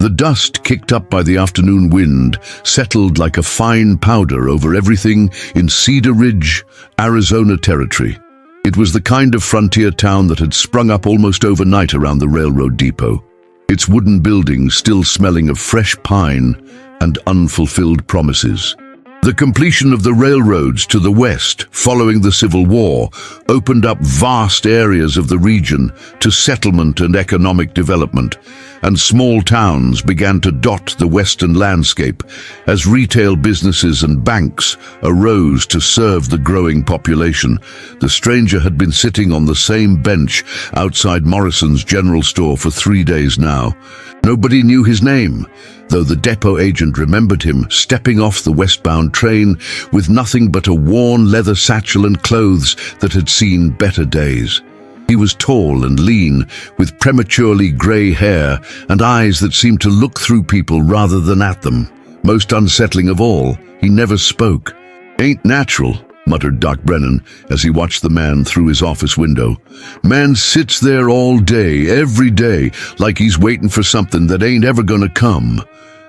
The dust kicked up by the afternoon wind settled like a fine powder over everything in Cedar Ridge, Arizona territory. It was the kind of frontier town that had sprung up almost overnight around the railroad depot, its wooden buildings still smelling of fresh pine and unfulfilled promises. The completion of the railroads to the west, following the Civil War, opened up vast areas of the region to settlement and economic development, and small towns began to dot the western landscape as retail businesses and banks arose to serve the growing population. The stranger had been sitting on the same bench outside Morrison's general store for 3 days now. Nobody knew his name, though the depot agent remembered him stepping off the westbound train with nothing but a worn leather satchel and clothes that had seen better days. He was tall and lean, with prematurely grey hair and eyes that seemed to look through people rather than at them. Most unsettling of all, he never spoke. "Ain't natural," muttered Doc Brennan as he watched the man through his office window. "Man sits there all day, every day, like he's waiting for something that ain't ever gonna come."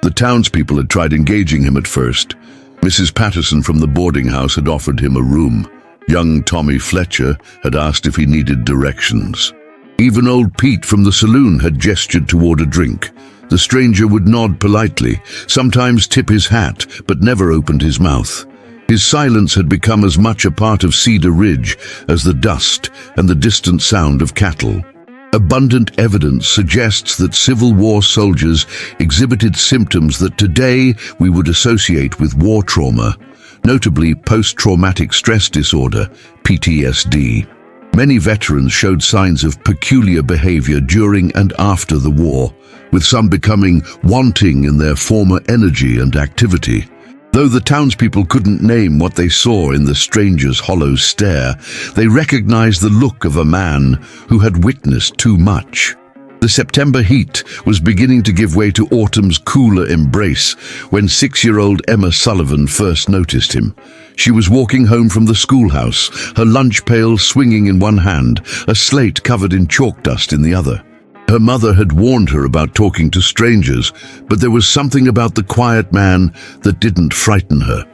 The townspeople had tried engaging him at first. Mrs. Patterson from the boarding house had offered him a room. Young Tommy Fletcher had asked if he needed directions. Even old Pete from the saloon had gestured toward a drink. The stranger would nod politely, sometimes tip his hat, but never opened his mouth. His silence had become as much a part of Cedar Ridge as the dust and the distant sound of cattle. Abundant evidence suggests that Civil War soldiers exhibited symptoms that today we would associate with war trauma, notably post-traumatic stress disorder, PTSD. Many veterans showed signs of peculiar behavior during and after the war, with some becoming wanting in their former energy and activity. Though the townspeople couldn't name what they saw in the stranger's hollow stare, they recognized the look of a man who had witnessed too much. The September heat was beginning to give way to autumn's cooler embrace when 6-year-old Emma Sullivan first noticed him. She was walking home from the schoolhouse, her lunch pail swinging in one hand, a slate covered in chalk dust in the other. Her mother had warned her about talking to strangers, but there was something about the quiet man that didn't frighten her.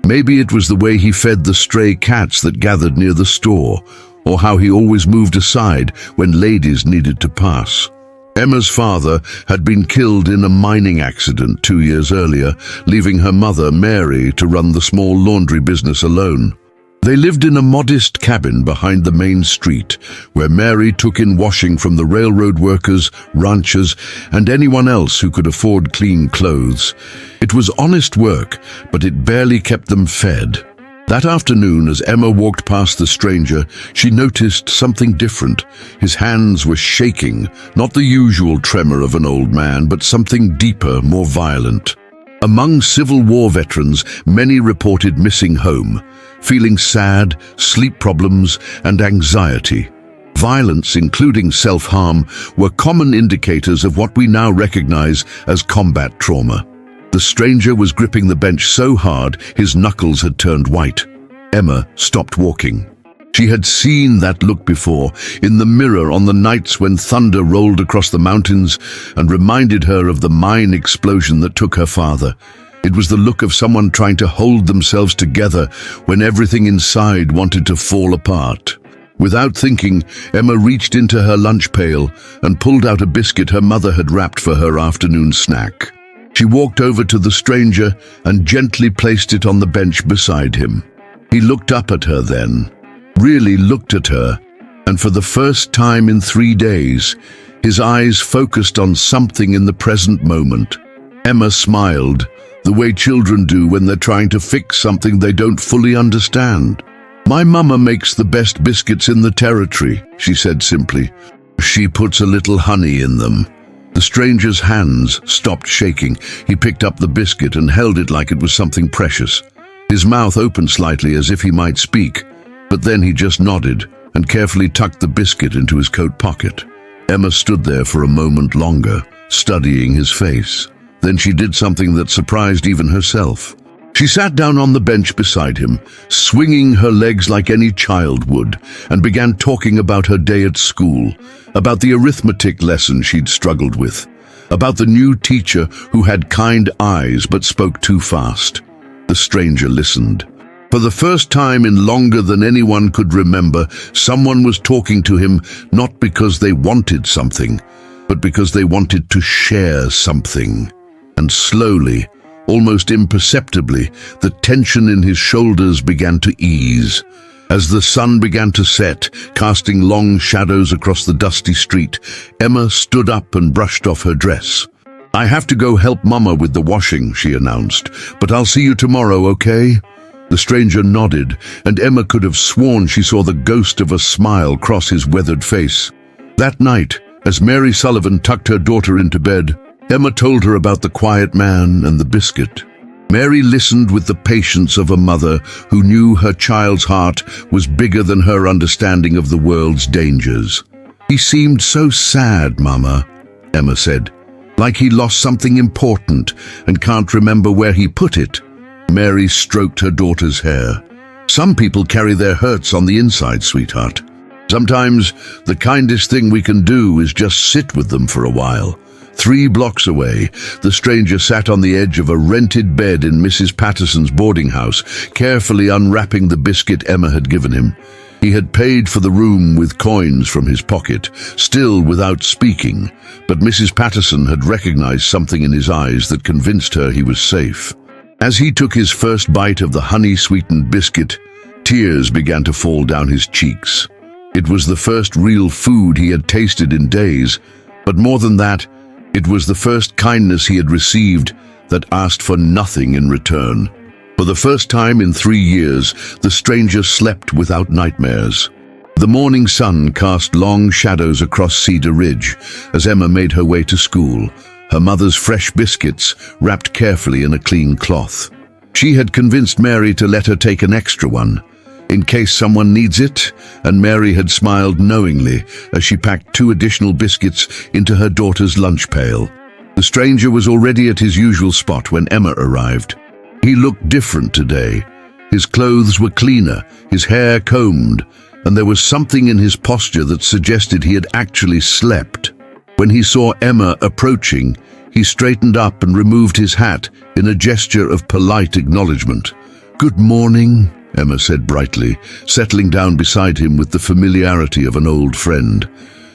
Maybe it was the way he fed the stray cats that gathered near the store, or how he always moved aside when ladies needed to pass. Emma's father had been killed in a mining accident 2 years earlier, leaving her mother, Mary, to run the small laundry business alone. They lived in a modest cabin behind the main street, where Mary took in washing from the railroad workers, ranchers, and anyone else who could afford clean clothes. It was honest work, but it barely kept them fed. That afternoon, as Emma walked past the stranger, she noticed something different. His hands were shaking, not the usual tremor of an old man, but something deeper, more violent. Among Civil War veterans, many reported missing home, feeling sad, sleep problems, and anxiety. Violence, including self-harm, were common indicators of what we now recognize as combat trauma. The stranger was gripping the bench so hard his knuckles had turned white. Emma stopped walking. She had seen that look before, in the mirror on the nights when thunder rolled across the mountains and reminded her of the mine explosion that took her father. It was the look of someone trying to hold themselves together when everything inside wanted to fall apart. Without thinking, Emma reached into her lunch pail and pulled out a biscuit her mother had wrapped for her afternoon snack. She walked over to the stranger and gently placed it on the bench beside him. He looked up at her then, really looked at her, and for the first time in 3 days, his eyes focused on something in the present moment. Emma smiled, the way children do when they're trying to fix something they don't fully understand. "My mama makes the best biscuits in the territory," she said simply. "She puts a little honey in them." The stranger's hands stopped shaking. He picked up the biscuit and held it like it was something precious. His mouth opened slightly as if he might speak, but then he just nodded and carefully tucked the biscuit into his coat pocket. Emma stood there for a moment longer, studying his face. Then she did something that surprised even herself. She sat down on the bench beside him, swinging her legs like any child would, and began talking about her day at school, about the arithmetic lesson she'd struggled with, about the new teacher who had kind eyes but spoke too fast. The stranger listened. For the first time in longer than anyone could remember, someone was talking to him not because they wanted something, but because they wanted to share something. And slowly, almost imperceptibly, the tension in his shoulders began to ease. As the sun began to set, casting long shadows across the dusty street, Emma stood up and brushed off her dress. "I have to go help Mama with the washing," she announced, "but I'll see you tomorrow, okay?" The stranger nodded, and Emma could have sworn she saw the ghost of a smile cross his weathered face. That night, as Mary Sullivan tucked her daughter into bed, Emma told her about the quiet man and the biscuit. Mary listened with the patience of a mother who knew her child's heart was bigger than her understanding of the world's dangers. "He seemed so sad, Mama," Emma said, "like he lost something important and can't remember where he put it." Mary stroked her daughter's hair. "Some people carry their hurts on the inside, sweetheart. Sometimes the kindest thing we can do is just sit with them for a while." 3 blocks away, the stranger sat on the edge of a rented bed in Mrs. Patterson's boarding house, carefully unwrapping the biscuit Emma had given him. He had paid for the room with coins from his pocket, still without speaking, but Mrs. Patterson had recognized something in his eyes that convinced her he was safe. As he took his first bite of the honey-sweetened biscuit, tears began to fall down his cheeks. It was the first real food he had tasted in days, but more than that, it was the first kindness he had received that asked for nothing in return. For the first time in 3 years, the stranger slept without nightmares. The morning sun cast long shadows across Cedar Ridge as Emma made her way to school, her mother's fresh biscuits wrapped carefully in a clean cloth. She had convinced Mary to let her take an extra one, in case someone needs it, and Mary had smiled knowingly as she packed 2 additional biscuits into her daughter's lunch pail. The stranger was already at his usual spot when Emma arrived. He looked different today. His clothes were cleaner, his hair combed, and there was something in his posture that suggested he had actually slept. When he saw Emma approaching, he straightened up and removed his hat in a gesture of polite acknowledgement. "Good morning," Emma said brightly, settling down beside him with the familiarity of an old friend.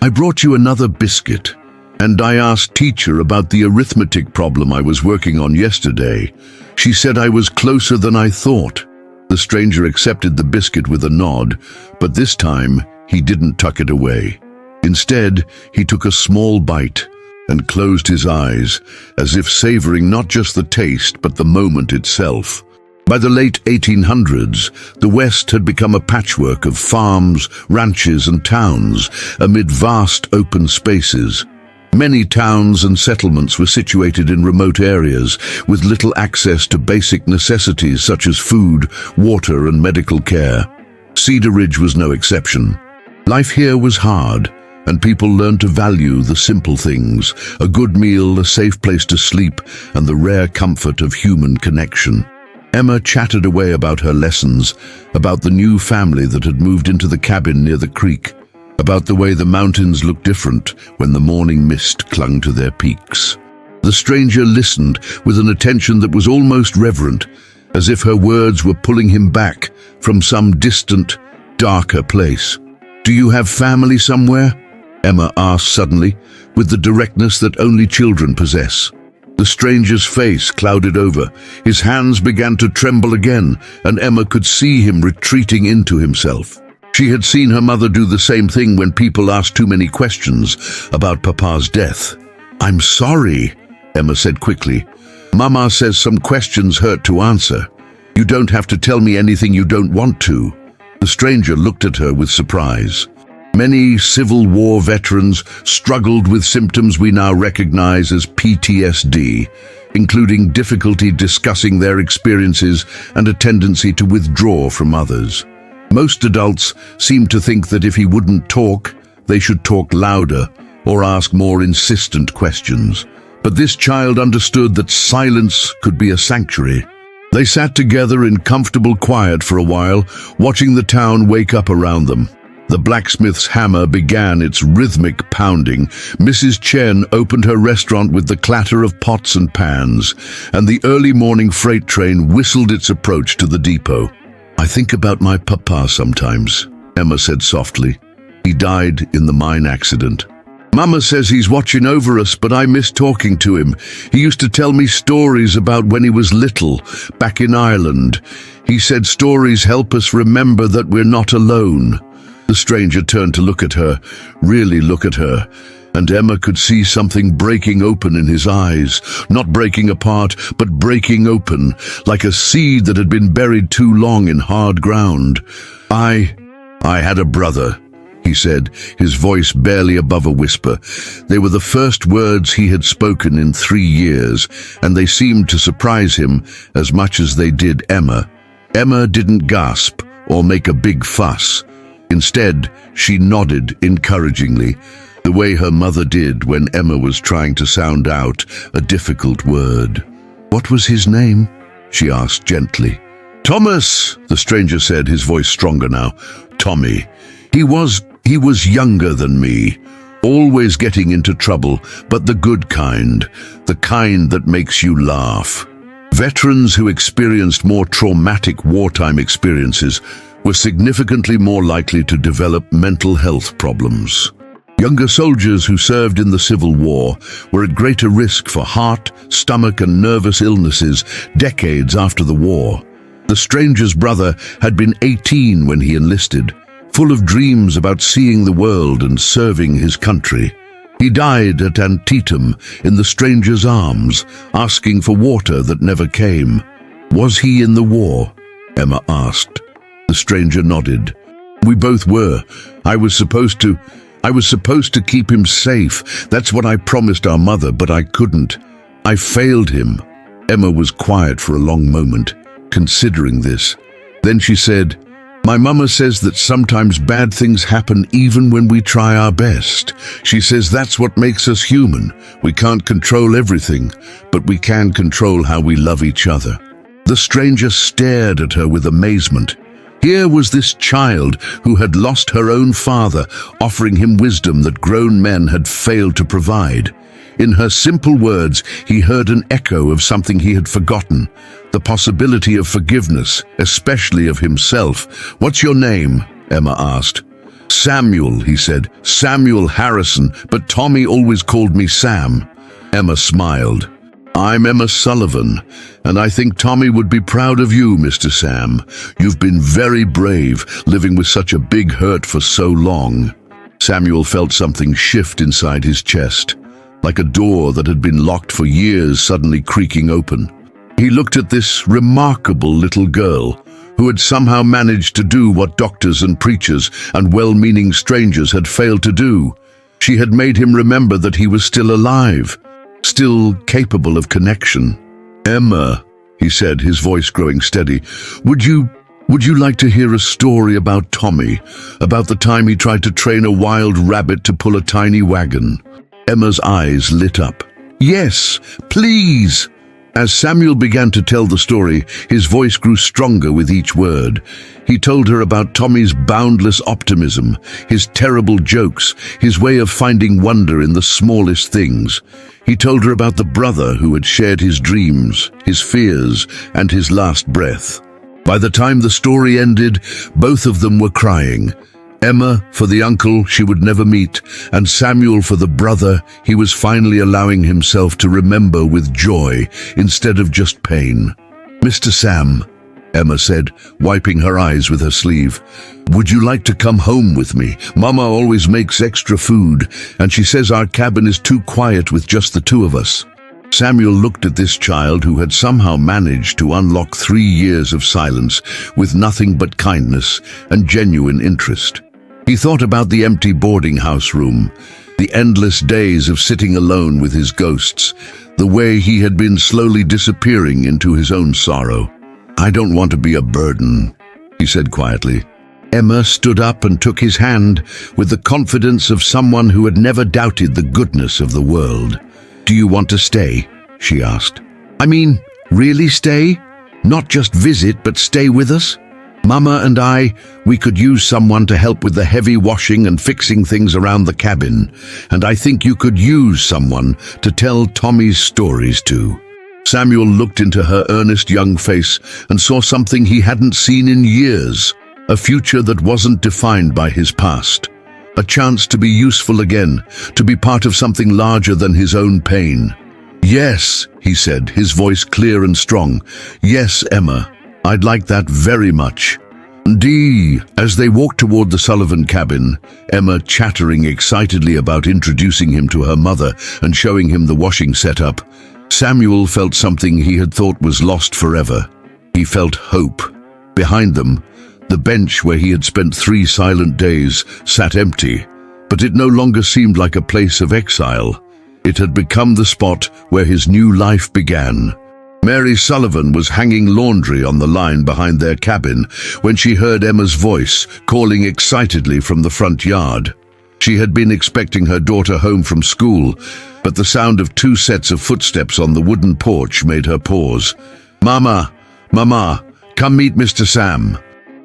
"I brought you another biscuit, and I asked teacher about the arithmetic problem I was working on yesterday. She said I was closer than I thought." The stranger accepted the biscuit with a nod, but this time he didn't tuck it away. Instead, he took a small bite and closed his eyes, as if savoring not just the taste but the moment itself. By the late 1800s, the West had become a patchwork of farms, ranches, and towns amid vast open spaces. Many towns and settlements were situated in remote areas with little access to basic necessities such as food, water, and medical care. Cedar Ridge was no exception. Life here was hard, and people learned to value the simple things: a good meal, a safe place to sleep, and the rare comfort of human connection. Emma chattered away about her lessons, about the new family that had moved into the cabin near the creek, about the way the mountains looked different when the morning mist clung to their peaks. The stranger listened with an attention that was almost reverent, as if her words were pulling him back from some distant, darker place. "Do you have family somewhere?" Emma asked suddenly, with the directness that only children possess. The stranger's face clouded over. His hands began to tremble again, and Emma could see him retreating into himself. She had seen her mother do the same thing when people asked too many questions about Papa's death. "I'm sorry," Emma said quickly. "Mama says some questions hurt to answer. You don't have to tell me anything you don't want to." The stranger looked at her with surprise. Many Civil War veterans struggled with symptoms we now recognize as PTSD, including difficulty discussing their experiences and a tendency to withdraw from others. Most adults seemed to think that if he wouldn't talk, they should talk louder or ask more insistent questions. But this child understood that silence could be a sanctuary. They sat together in comfortable quiet for a while, watching the town wake up around them. The blacksmith's hammer began its rhythmic pounding. Mrs. Chen opened her restaurant with the clatter of pots and pans, and the early morning freight train whistled its approach to the depot. "I think about my papa sometimes," Emma said softly. "He died in the mine accident. Mama says he's watching over us, but I miss talking to him. He used to tell me stories about when he was little, back in Ireland. He said stories help us remember that we're not alone." The stranger turned to look at her, really look at her, and Emma could see something breaking open in his eyes, not breaking apart, but breaking open, like a seed that had been buried too long in hard ground. I had a brother," he said, his voice barely above a whisper. They were the first words he had spoken in 3 years, and they seemed to surprise him as much as they did Emma. Emma didn't gasp or make a big fuss. Instead, she nodded encouragingly, the way her mother did when Emma was trying to sound out a difficult word. "What was his name?" she asked gently. "Thomas," the stranger said, his voice stronger now. "Tommy. He was younger than me, always getting into trouble, but the good kind, the kind that makes you laugh." Veterans who experienced more traumatic wartime experiences were significantly more likely to develop mental health problems. Younger soldiers who served in the Civil War were at greater risk for heart, stomach, and nervous illnesses decades after the war. The stranger's brother had been 18 when he enlisted, full of dreams about seeing the world and serving his country. He died at Antietam in the stranger's arms, asking for water that never came. "Was he in the war?" Emma asked. The stranger nodded. "We both were. I was supposed to keep him safe. That's what I promised our mother, but I couldn't. I failed him." Emma was quiet for a long moment, considering this. Then she said, "My mama says that sometimes bad things happen even when we try our best. She says that's what makes us human. We can't control everything, but we can control how we love each other." The stranger stared at her with amazement. Here was this child who had lost her own father, offering him wisdom that grown men had failed to provide. In her simple words, he heard an echo of something he had forgotten, the possibility of forgiveness, especially of himself. "What's your name?" Emma asked. "Samuel," he said. "Samuel Harrison, but Tommy always called me Sam." Emma smiled. "I'm Emma Sullivan, and I think Tommy would be proud of you, Mr. Sam. You've been very brave, living with such a big hurt for so long." Samuel felt something shift inside his chest, like a door that had been locked for years suddenly creaking open. He looked at this remarkable little girl, who had somehow managed to do what doctors and preachers and well-meaning strangers had failed to do. She had made him remember that he was still alive, still capable of connection. "Emma," he said, his voice growing steady, would you like to hear a story about Tommy, about the time he tried to train a wild rabbit to pull a tiny wagon?" Emma's eyes lit up. "Yes, please." As Samuel began to tell the story, his voice grew stronger with each word. He told her about Tommy's boundless optimism, his terrible jokes, his way of finding wonder in the smallest things. He told her about the brother who had shared his dreams, his fears, and his last breath. By the time the story ended, both of them were crying. Emma for the uncle she would never meet, and Samuel for the brother he was finally allowing himself to remember with joy instead of just pain. "Mr. Sam," Emma said, wiping her eyes with her sleeve, "would you like to come home with me? Mama always makes extra food, and she says our cabin is too quiet with just the two of us." Samuel looked at this child who had somehow managed to unlock 3 years of silence with nothing but kindness and genuine interest. He thought about the empty boarding house room, the endless days of sitting alone with his ghosts, the way he had been slowly disappearing into his own sorrow. "I don't want to be a burden," he said quietly. Emma stood up and took his hand with the confidence of someone who had never doubted the goodness of the world. "Do you want to stay?" she asked. "I mean, really stay? Not just visit, but stay with us?" Mama and we could use someone to help with the heavy washing and fixing things around the cabin, and I think you could use someone to tell Tommy's stories to." Samuel looked into her earnest young face and saw something he hadn't seen in years, a future that wasn't defined by his past. A chance to be useful again, to be part of something larger than his own pain. "Yes," he said, his voice clear and strong. "Yes, Emma, I'd like that very much." As they walked toward the Sullivan cabin, Emma chattering excitedly about introducing him to her mother and showing him the washing setup, Samuel felt something he had thought was lost forever. He felt hope. Behind them, the bench where he had spent 3 silent days sat empty, but it no longer seemed like a place of exile. It had become the spot where his new life began. Mary Sullivan was hanging laundry on the line behind their cabin when she heard Emma's voice calling excitedly from the front yard. She had been expecting her daughter home from school, but the sound of 2 sets of footsteps on the wooden porch made her pause. "Mama, Mama, come meet Mr. Sam."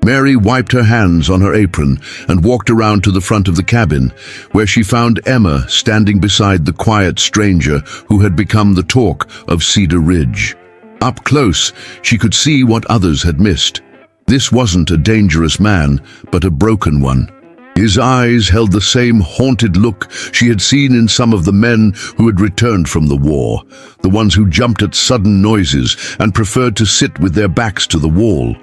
Mary wiped her hands on her apron and walked around to the front of the cabin, where she found Emma standing beside the quiet stranger who had become the talk of Cedar Ridge. Up close, she could see what others had missed. This wasn't a dangerous man, but a broken one. His eyes held the same haunted look she had seen in some of the men who had returned from the war, the ones who jumped at sudden noises and preferred to sit with their backs to the wall.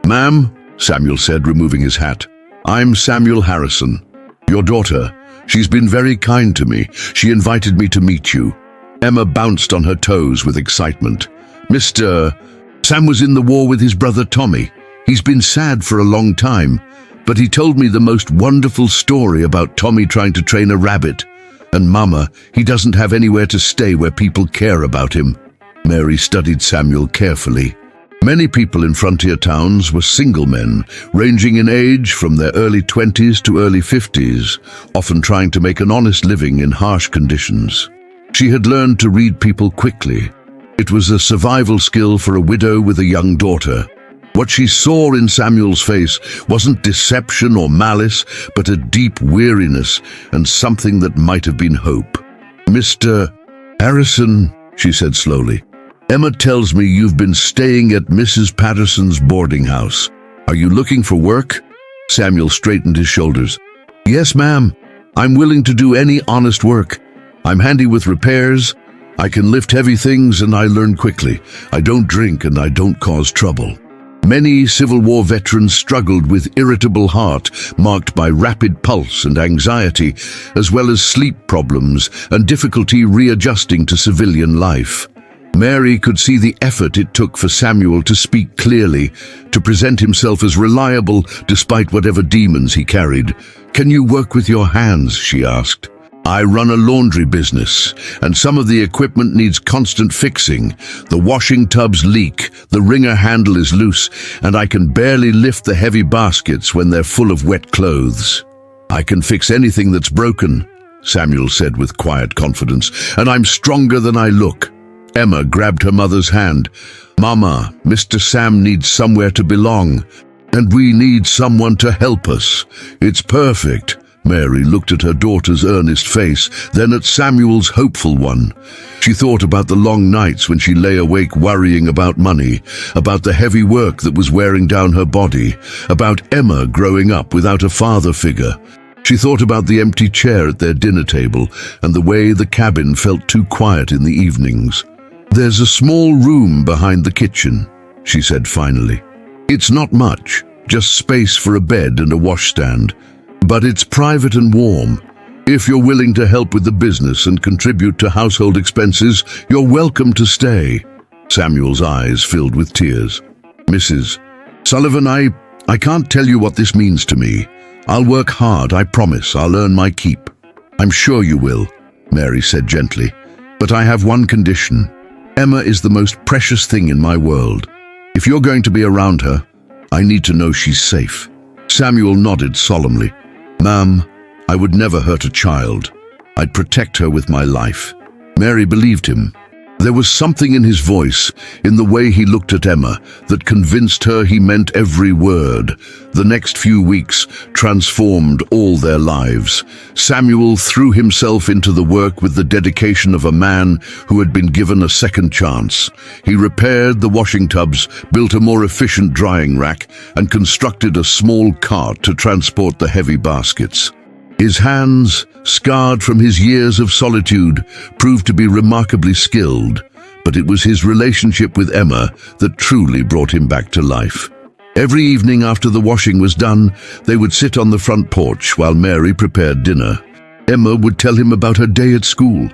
"Ma'am," Samuel said, removing his hat, "I'm Samuel Harrison, your daughter. She's been very kind to me. She invited me to meet you." Emma bounced on her toes with excitement. Sam was in the war with his brother Tommy. He's been sad for a long time, but he told me the most wonderful story about Tommy trying to train a rabbit. And Mama, he doesn't have anywhere to stay where people care about him." Mary studied Samuel carefully. Many people in frontier towns were single men, ranging in age from their early 20s to early 50s, often trying to make an honest living in harsh conditions. She had learned to read people quickly. It was a survival skill for a widow with a young daughter. What she saw in Samuel's face wasn't deception or malice, but a deep weariness and something that might have been hope. "Mr. Harrison," she said slowly, "Emma tells me you've been staying at Mrs. Patterson's boarding house. Are you looking for work?" Samuel straightened his shoulders. "Yes, ma'am. I'm willing to do any honest work. I'm handy with repairs. I can lift heavy things and I learn quickly. I don't drink and I don't cause trouble." Many Civil War veterans struggled with irritable heart marked by rapid pulse and anxiety, as well as sleep problems and difficulty readjusting to civilian life. Mary could see the effort it took for Samuel to speak clearly, to present himself as reliable despite whatever demons he carried. "Can you work with your hands?" she asked. "I run a laundry business, and some of the equipment needs constant fixing. The washing tubs leak, the wringer handle is loose, and I can barely lift the heavy baskets when they're full of wet clothes." "I can fix anything that's broken," Samuel said with quiet confidence, "and I'm stronger than I look." Emma grabbed her mother's hand. "Mama, Mr. Sam needs somewhere to belong, and we need someone to help us. It's perfect." Mary looked at her daughter's earnest face, then at Samuel's hopeful one. She thought about the long nights when she lay awake worrying about money, about the heavy work that was wearing down her body, about Emma growing up without a father figure. She thought about the empty chair at their dinner table and the way the cabin felt too quiet in the evenings. "There's a small room behind the kitchen," she said finally. "It's not much, just space for a bed and a washstand. But it's private and warm. If you're willing to help with the business and contribute to household expenses, you're welcome to stay." Samuel's eyes filled with tears. "Mrs. Sullivan, I can't tell you what this means to me. I'll work hard, I promise. I'll earn my keep." "I'm sure you will," Mary said gently. "But I have one condition. Emma is the most precious thing in my world. If you're going to be around her, I need to know she's safe." Samuel nodded solemnly. "Ma'am, I would never hurt a child. I'd protect her with my life." Mary believed him. There was something in his voice, in the way he looked at Emma, that convinced her he meant every word. The next few weeks transformed all their lives. Samuel threw himself into the work with the dedication of a man who had been given a second chance. He repaired the washing tubs, built a more efficient drying rack, and constructed a small cart to transport the heavy baskets. His hands, scarred from his years of solitude, proved to be remarkably skilled, but it was his relationship with Emma that truly brought him back to life. Every evening after the washing was done, they would sit on the front porch while Mary prepared dinner. Emma would tell him about her day at school,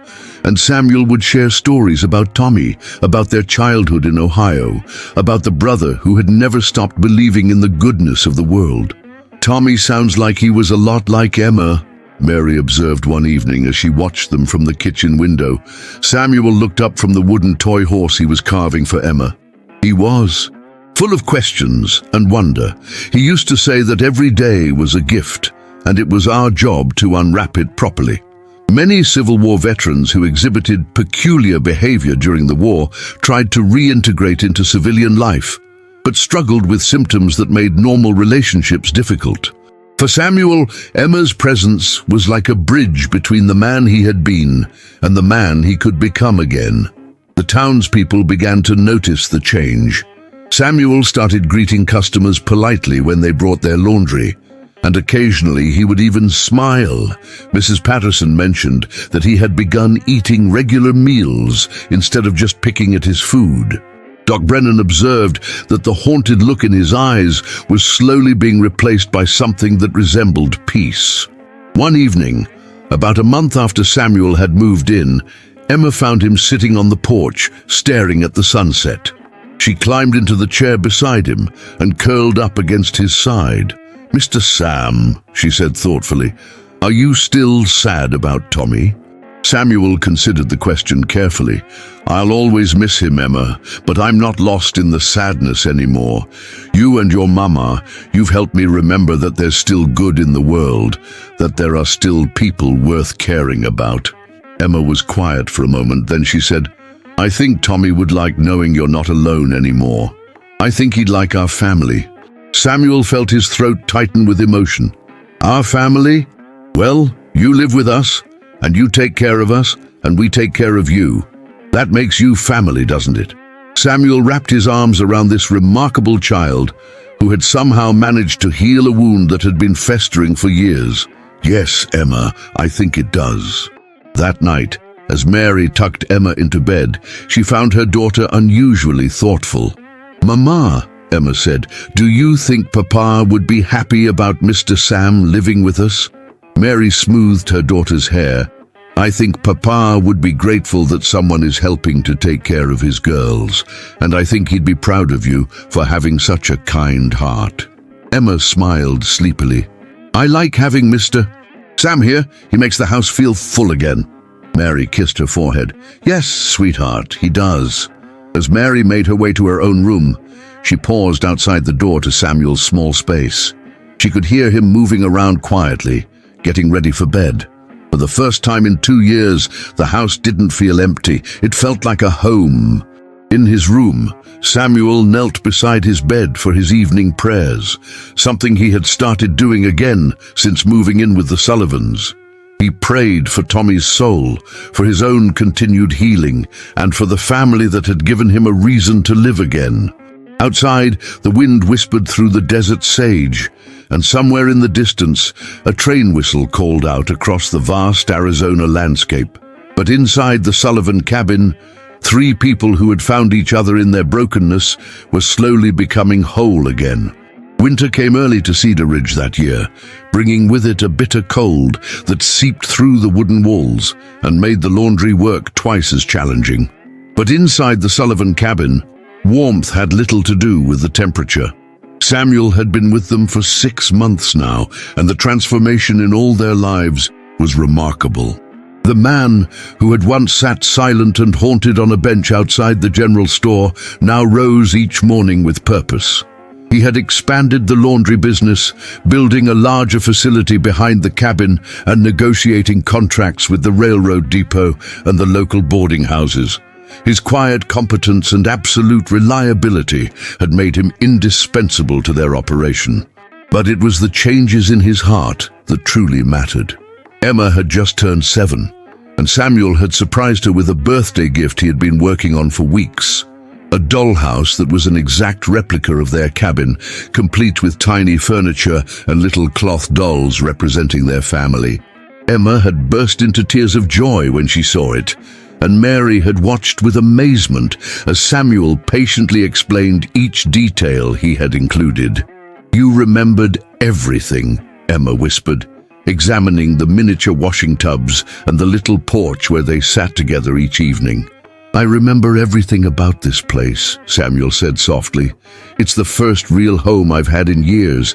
and Samuel would share stories about Tommy, about their childhood in Ohio, about the brother who had never stopped believing in the goodness of the world. "Tommy sounds like he was a lot like Emma," Mary observed one evening as she watched them from the kitchen window. Samuel looked up from the wooden toy horse he was carving for Emma. He was full of questions and wonder. He used to say that every day was a gift, and it was our job to unwrap it properly. Many Civil War veterans who exhibited peculiar behavior during the war tried to reintegrate into civilian life, but struggled with symptoms that made normal relationships difficult. For Samuel, Emma's presence was like a bridge between the man he had been and the man he could become again. The townspeople began to notice the change. Samuel started greeting customers politely when they brought their laundry, and occasionally he would even smile. Mrs. Patterson mentioned that he had begun eating regular meals instead of just picking at his food. Doc Brennan observed that the haunted look in his eyes was slowly being replaced by something that resembled peace. One evening, about a month after Samuel had moved in, Emma found him sitting on the porch, staring at the sunset. She climbed into the chair beside him and curled up against his side. "Mr. Sam," she said thoughtfully, "are you still sad about Tommy?" Samuel considered the question carefully. "I'll always miss him, Emma, but I'm not lost in the sadness anymore. You and your mama, you've helped me remember that there's still good in the world, that there are still people worth caring about." Emma was quiet for a moment, then she said, "I think Tommy would like knowing you're not alone anymore. I think he'd like our family." Samuel felt his throat tighten with emotion. "Our family? Well, you live with us, and you take care of us, and we take care of you. That makes you family, doesn't it?" Samuel wrapped his arms around this remarkable child who had somehow managed to heal a wound that had been festering for years. "Yes, Emma, I think it does." That night, as Mary tucked Emma into bed, she found her daughter unusually thoughtful. "Mama," Emma said, "do you think Papa would be happy about Mr. Sam living with us?" Mary smoothed her daughter's hair. "I think Papa would be grateful that someone is helping to take care of his girls, and I think he'd be proud of you for having such a kind heart." Emma smiled sleepily. "I like having Mr. Sam here. He makes the house feel full again." Mary kissed her forehead. "Yes, sweetheart, he does." As Mary made her way to her own room, she paused outside the door to Samuel's small space. She could hear him moving around quietly, getting ready for bed. For the first time in 2 years, the house didn't feel empty. It felt like a home. In his room, Samuel knelt beside his bed for his evening prayers, something he had started doing again since moving in with the Sullivans. He prayed for Tommy's soul, for his own continued healing, and for the family that had given him a reason to live again. Outside, the wind whispered through the desert sage, and somewhere in the distance, a train whistle called out across the vast Arizona landscape. But inside the Sullivan cabin, 3 people who had found each other in their brokenness were slowly becoming whole again. Winter came early to Cedar Ridge that year, bringing with it a bitter cold that seeped through the wooden walls and made the laundry work twice as challenging. But inside the Sullivan cabin, warmth had little to do with the temperature. Samuel had been with them for 6 months now, and the transformation in all their lives was remarkable. The man who had once sat silent and haunted on a bench outside the general store now rose each morning with purpose. He had expanded the laundry business, building a larger facility behind the cabin and negotiating contracts with the railroad depot and the local boarding houses. His quiet competence and absolute reliability had made him indispensable to their operation. But it was the changes in his heart that truly mattered. Emma had just turned 7, and Samuel had surprised her with a birthday gift he had been working on for weeks. A dollhouse that was an exact replica of their cabin, complete with tiny furniture and little cloth dolls representing their family. Emma had burst into tears of joy when she saw it, and Mary had watched with amazement as Samuel patiently explained each detail he had included. "You remembered everything," Emma whispered, examining the miniature washing tubs and the little porch where they sat together each evening. "I remember everything about this place," Samuel said softly. "It's the first real home I've had in years."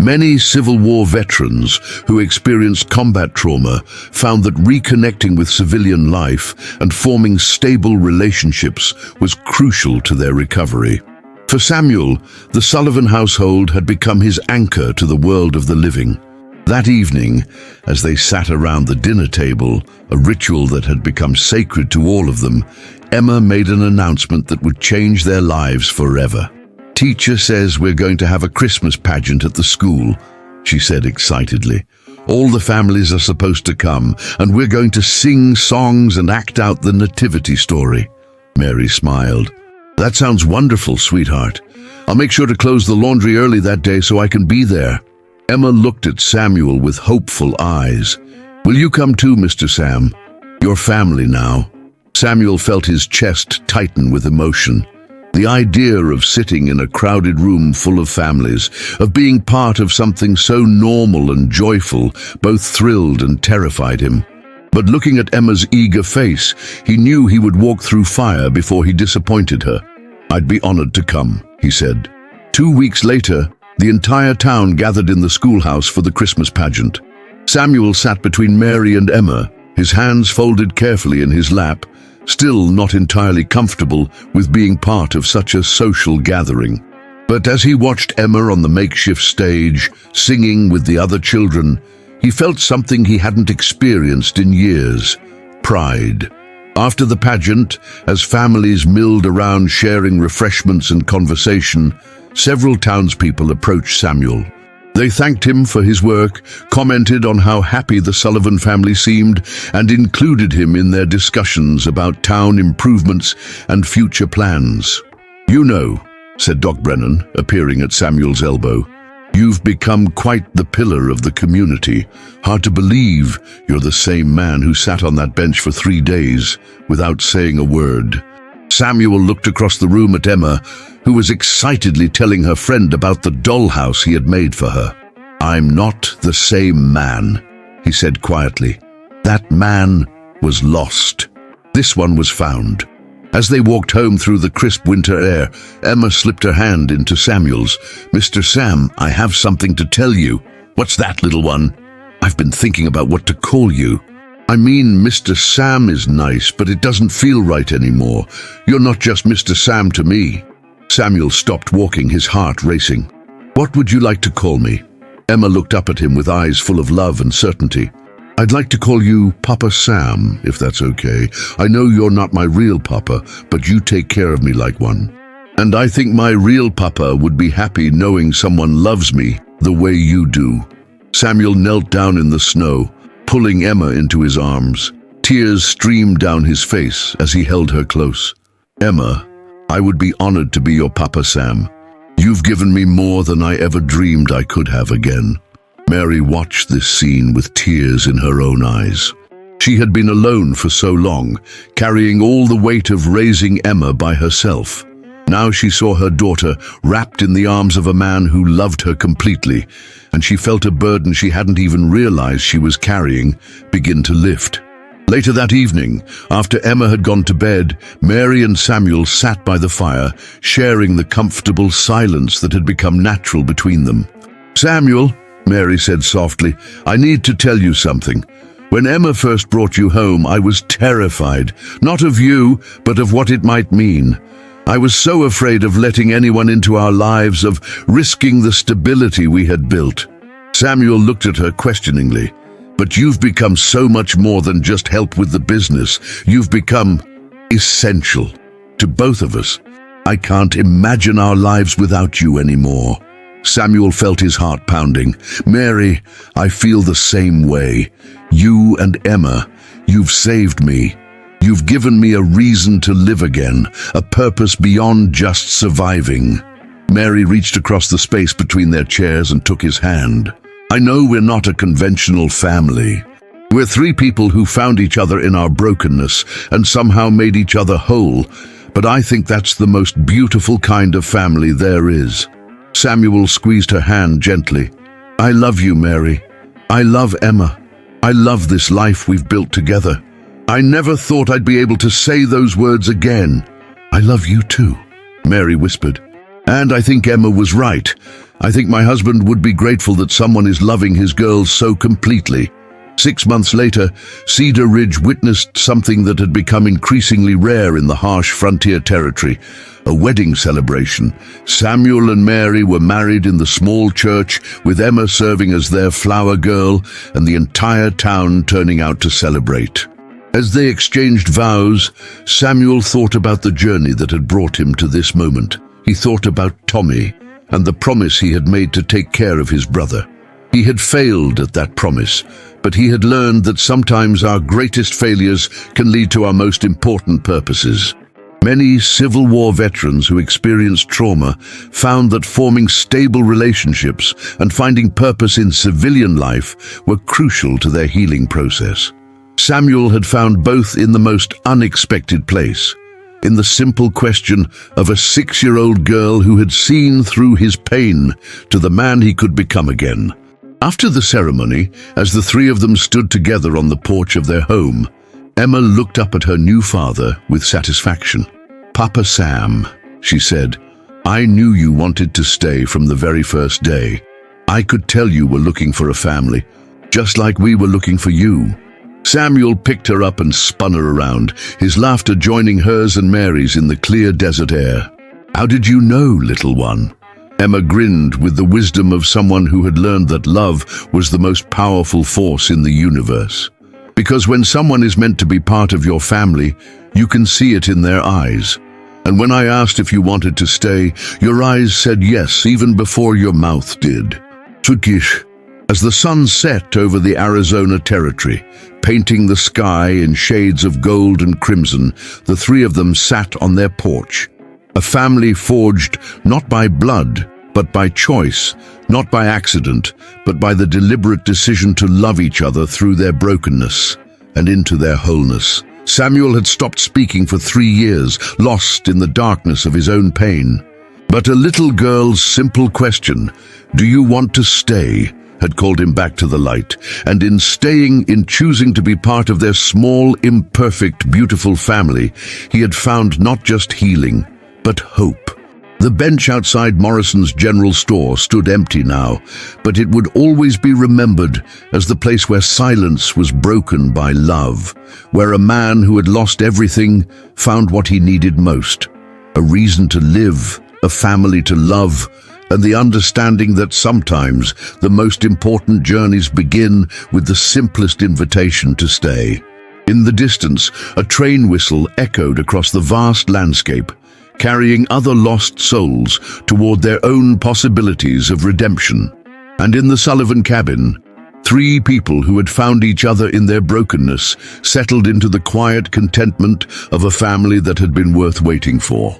Many Civil War veterans who experienced combat trauma found that reconnecting with civilian life and forming stable relationships was crucial to their recovery. For Samuel, the Sullivan household had become his anchor to the world of the living. That evening, as they sat around the dinner table, a ritual that had become sacred to all of them, Emma made an announcement that would change their lives forever. "Teacher says we're going to have a Christmas pageant at the school," she said excitedly. "All the families are supposed to come, and we're going to sing songs and act out the nativity story." Mary smiled. "That sounds wonderful, sweetheart. I'll make sure to close the laundry early that day so I can be there." Emma looked at Samuel with hopeful eyes. "Will you come too, Mr. Sam? You're family now." Samuel felt his chest tighten with emotion. The idea of sitting in a crowded room full of families, of being part of something so normal and joyful, both thrilled and terrified him. But looking at Emma's eager face, he knew he would walk through fire before he disappointed her. "I'd be honored to come," he said. 2 weeks later, the entire town gathered in the schoolhouse for the Christmas pageant. Samuel sat between Mary and Emma, his hands folded carefully in his lap, still not entirely comfortable with being part of such a social gathering. But as he watched Emma on the makeshift stage, singing with the other children, he felt something he hadn't experienced in years: pride. After the pageant, as families milled around sharing refreshments and conversation, several townspeople approached Samuel. They thanked him for his work, commented on how happy the Sullivan family seemed, and included him in their discussions about town improvements and future plans. "You know," said Doc Brennan, appearing at Samuel's elbow, "you've become quite the pillar of the community. Hard to believe you're the same man who sat on that bench for 3 days without saying a word." Samuel looked across the room at Emma, who was excitedly telling her friend about the dollhouse he had made for her. "I'm not the same man," he said quietly. "That man was lost. This one was found." As they walked home through the crisp winter air, Emma slipped her hand into Samuel's. "Mr. Sam, I have something to tell you." "What's that, little one?" "I've been thinking about what to call you." "I mean, Mr. Sam is nice, but it doesn't feel right anymore. You're not just Mr. Sam to me." Samuel stopped walking, his heart racing. "What would you like to call me?" Emma looked up at him with eyes full of love and certainty. "I'd like to call you Papa Sam, if that's okay. I know you're not my real papa, but you take care of me like one. And I think my real papa would be happy knowing someone loves me the way you do." Samuel knelt down in the snow, pulling Emma into his arms. Tears streamed down his face as he held her close. "Emma, I would be honored to be your Papa Sam. You've given me more than I ever dreamed I could have again." Mary watched this scene with tears in her own eyes. She had been alone for so long, carrying all the weight of raising Emma by herself. Now she saw her daughter wrapped in the arms of a man who loved her completely, and she felt a burden she hadn't even realized she was carrying begin to lift. Later that evening, after Emma had gone to bed, Mary and Samuel sat by the fire, sharing the comfortable silence that had become natural between them. "Samuel," Mary said softly, "I need to tell you something. When Emma first brought you home, I was terrified, not of you, but of what it might mean. I was so afraid of letting anyone into our lives, of risking the stability we had built." Samuel looked at her questioningly. "But you've become so much more than just help with the business. You've become..." essential to both of us. I can't imagine our lives without you anymore. Samuel felt his heart pounding. Mary, I feel the same way. You and Emma, you've saved me. You've given me a reason to live again, a purpose beyond just surviving. Mary reached across the space between their chairs and took his hand. I know we're not a conventional family. We're three people who found each other in our brokenness and somehow made each other whole, but I think that's the most beautiful kind of family there is. Samuel squeezed her hand gently. I love you, Mary. I love Emma. I love this life we've built together. I never thought I'd be able to say those words again. I love you too, Mary whispered. And I think Emma was right. I think my husband would be grateful that someone is loving his girls so completely. 6 months later, Cedar Ridge witnessed something that had become increasingly rare in the harsh frontier territory, a wedding celebration. Samuel and Mary were married in the small church, with Emma serving as their flower girl and the entire town turning out to celebrate. As they exchanged vows, Samuel thought about the journey that had brought him to this moment. He thought about Tommy and the promise he had made to take care of his brother. He had failed at that promise, but he had learned that sometimes our greatest failures can lead to our most important purposes. Many Civil War veterans who experienced trauma found that forming stable relationships and finding purpose in civilian life were crucial to their healing process. Samuel had found both in the most unexpected place, in the simple question of a 6-year-old girl who had seen through his pain to the man he could become again. After the ceremony, as the three of them stood together on the porch of their home, Emma looked up at her new father with satisfaction. Papa Sam, she said, I knew you wanted to stay from the very first day. I could tell you were looking for a family, just like we were looking for you. Samuel picked her up and spun her around, his laughter joining hers and Mary's in the clear desert air. How did you know, little one? Emma grinned with the wisdom of someone who had learned that love was the most powerful force in the universe. Because when someone is meant to be part of your family, you can see it in their eyes. And when I asked if you wanted to stay, your eyes said yes even before your mouth did. Tsukish. As the sun set over the Arizona territory, painting the sky in shades of gold and crimson, the three of them sat on their porch. A family forged not by blood, but by choice, not by accident, but by the deliberate decision to love each other through their brokenness and into their wholeness. Samuel had stopped speaking for 3 years, lost in the darkness of his own pain. But a little girl's simple question, "Do you want to stay?" had called him back to the light, and in staying, in choosing to be part of their small, imperfect, beautiful family, he had found not just healing, but hope. The bench outside Morrison's general store stood empty now, but it would always be remembered as the place where silence was broken by love, where a man who had lost everything found what he needed most, a reason to live, a family to love, and the understanding that sometimes the most important journeys begin with the simplest invitation to stay. In the distance, a train whistle echoed across the vast landscape, carrying other lost souls toward their own possibilities of redemption. And in the Sullivan cabin, 3 people who had found each other in their brokenness settled into the quiet contentment of a family that had been worth waiting for.